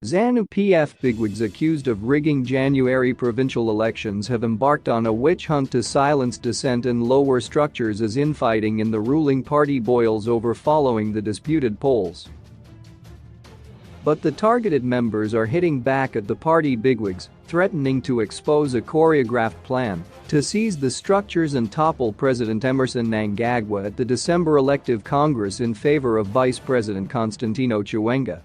Zanu PF bigwigs accused of rigging January provincial elections have embarked on a witch hunt to silence dissent and lower structures as infighting in the ruling party boils over following the disputed polls. But the targeted members are hitting back at the party bigwigs, threatening to expose a choreographed plan to seize the structures and topple President Emmerson Mnangagwa at the December elective Congress in favor of Vice President Constantino Chiwenga.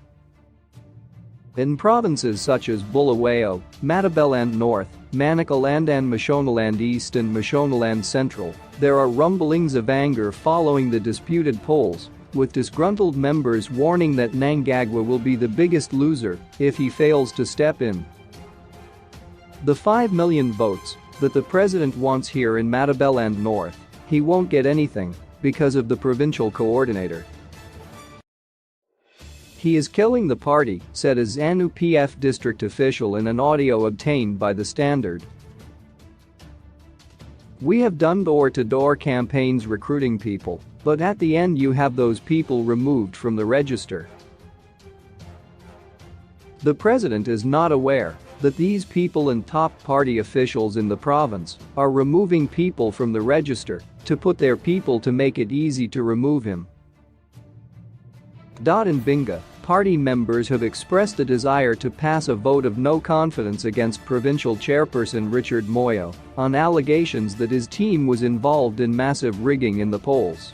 In provinces such as Bulawayo, Matabeleland North, Manicaland and Mashonaland East and Mashonaland Central, there are rumblings of anger following the disputed polls, with disgruntled members warning that Mnangagwa will be the biggest loser if he fails to step in. The 5 million votes that the president wants here in Matabeleland North, he won't get anything because of the provincial coordinator. He is killing the party, said a Zanu PF district official in an audio obtained by The Standard. We have done door-to-door campaigns recruiting people, but at the end you have those people removed from the register. The president is not aware that these people and top party officials in the province are removing people from the register to put their people to make it easy to remove him. In Binga, party members have expressed a desire to pass a vote of no confidence against provincial chairperson Richard Moyo on allegations that his team was involved in massive rigging in the polls.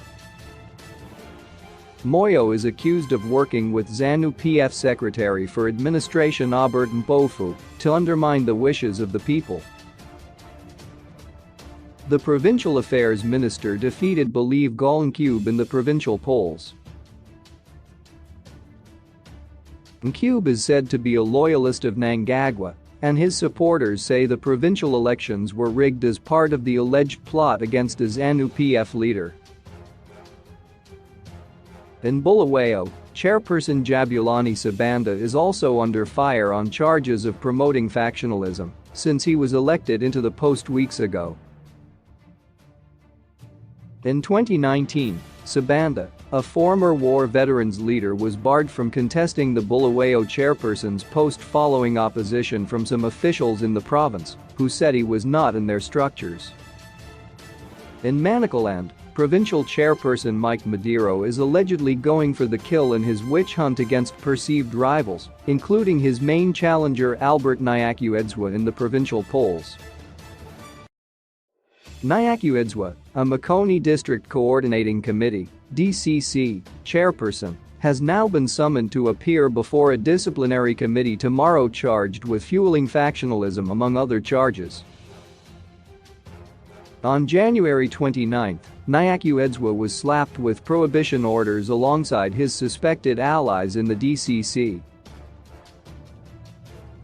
Moyo is accused of working with Zanu PF Secretary for Administration Albert Mpofu to undermine the wishes of the people. The Provincial Affairs Minister defeated Believe Ngube in the provincial polls. Ngube is said to be a loyalist of Mnangagwa, and his supporters say the provincial elections were rigged as part of the alleged plot against the Zanu PF leader. In Bulawayo, Chairperson Jabulani Sabanda is also under fire on charges of promoting factionalism since he was elected into the post weeks ago. In 2019, Sabanda, a former war veterans leader, was barred from contesting the Bulawayo chairperson's post following opposition from some officials in the province who said he was not in their structures. In Manicaland, provincial chairperson Mike Madiro is allegedly going for the kill in his witch hunt against perceived rivals, including his main challenger Albert Nyakuedzwa in the provincial polls. Nyakuedzwa, a Makoni District Coordinating Committee (DCC) chairperson, has now been summoned to appear before a disciplinary committee tomorrow charged with fueling factionalism among other charges. On January 29, Nyakuedzwa was slapped with prohibition orders alongside his suspected allies in the DCC.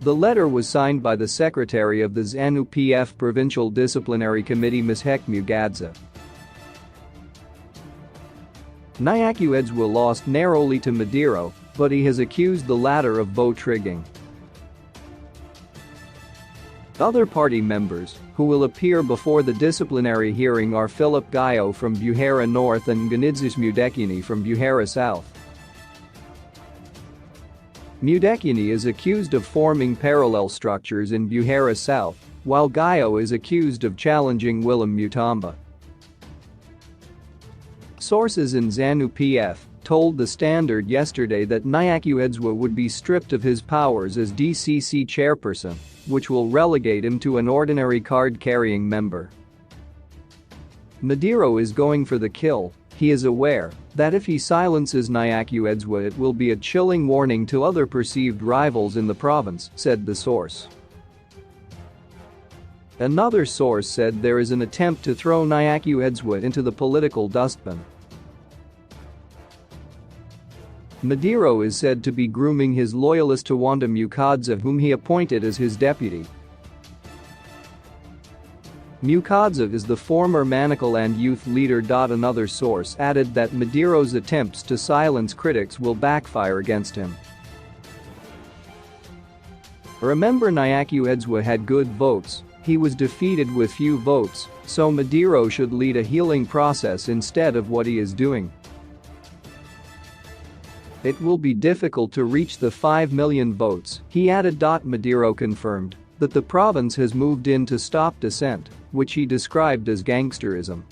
The letter was signed by the secretary of the Zanu PF Provincial Disciplinary Committee Ms. Mugadza. Nyakuedzwa lost narrowly to Madiro, but he has accused the latter of vote rigging. Other party members who will appear before the disciplinary hearing are Philip Gayo from Buhera North and Ganidzis Mudekini from Buhera South. Mudekini is accused of forming parallel structures in Buhera South, while Gayo is accused of challenging Willem Mutamba. Sources in Zanu PF told The Standard yesterday that Nyakuedzwa would be stripped of his powers as DCC chairperson, which will relegate him to an ordinary card-carrying member. Madiro is going for the kill. He is aware that if he silences Nyakuedzwa it will be a chilling warning to other perceived rivals in the province, said the source. Another source said there is an attempt to throw Nyakuedzwa into the political dustbin. Madiro is said to be grooming his loyalist Tawanda Mukadza, whom he appointed as his deputy. Mukadza is the former Manicaland youth leader. Another source added that Madiro's attempts to silence critics will backfire against him. Remember, Nyakuedzwa had good votes, he was defeated with few votes, so Madiro should lead a healing process instead of what he is doing. It will be difficult to reach the 5 million votes, he added. Maduro confirmed that the province has moved in to stop dissent, which he described as gangsterism.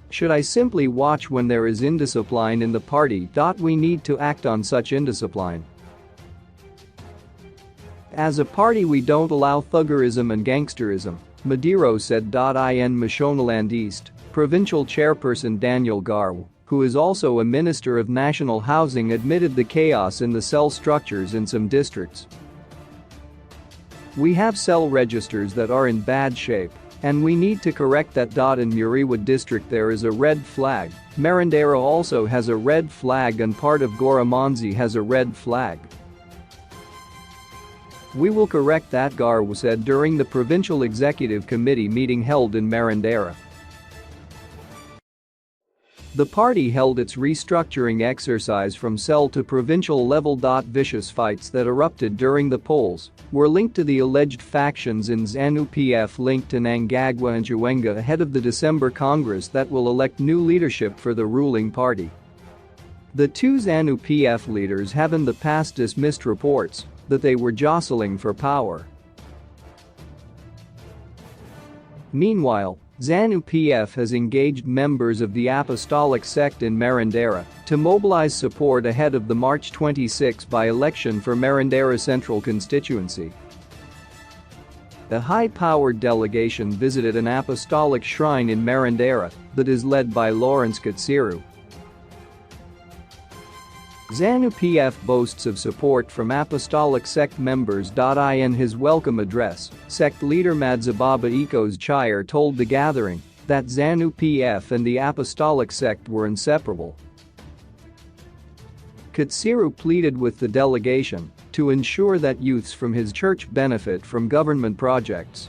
Should I simply watch when there is indiscipline in the party? We need to act on such indiscipline. As a party we don't allow thuggerism and gangsterism, Maduro said. In Mashonaland East, provincial chairperson Daniel Garw, who is also a minister of national housing, admitted the chaos in the cell structures in some districts. We have cell registers that are in bad shape, and we need to correct that. In Muriwa district there is a red flag, Marandera also has a red flag, and part of Goramanzi has a red flag. We will correct that, Garw said during the Provincial Executive Committee meeting held in Marandera. The party held its restructuring exercise from cell to provincial level. Vicious fights that erupted during the polls were linked to the alleged factions in Zanu PF linked to Mnangagwa and Chiwenga ahead of the December Congress that will elect new leadership for the ruling party. The two Zanu PF leaders have in the past dismissed reports that they were jostling for power. Meanwhile, Zanu PF has engaged members of the apostolic sect in Marandera to mobilize support ahead of the March 26 by-election for Marandera Central constituency. A high-powered delegation visited an apostolic shrine in Marandera that is led by Lawrence Katsiru. Zanu PF boasts of support from apostolic sect members. In his welcome address, sect leader Madzibaba Ekos Chire told the gathering that Zanu PF and the apostolic sect were inseparable. Katsiru pleaded with the delegation to ensure that youths from his church benefit from government projects.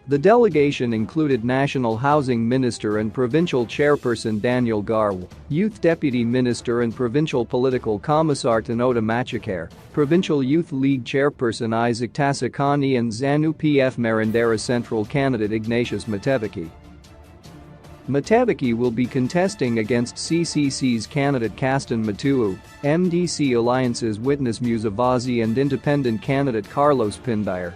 The delegation included National Housing Minister and Provincial Chairperson Daniel Garw, Youth Deputy Minister and Provincial Political Commissar Tanota Machikare, Provincial Youth League Chairperson Isaac Tasakani, and Zanu PF Marandera Central candidate Ignatius Mateviki. Mateviki will be contesting against CCC's candidate Caston Matuu, MDC Alliance's Witness Musavazi, and independent candidate Carlos Pindire.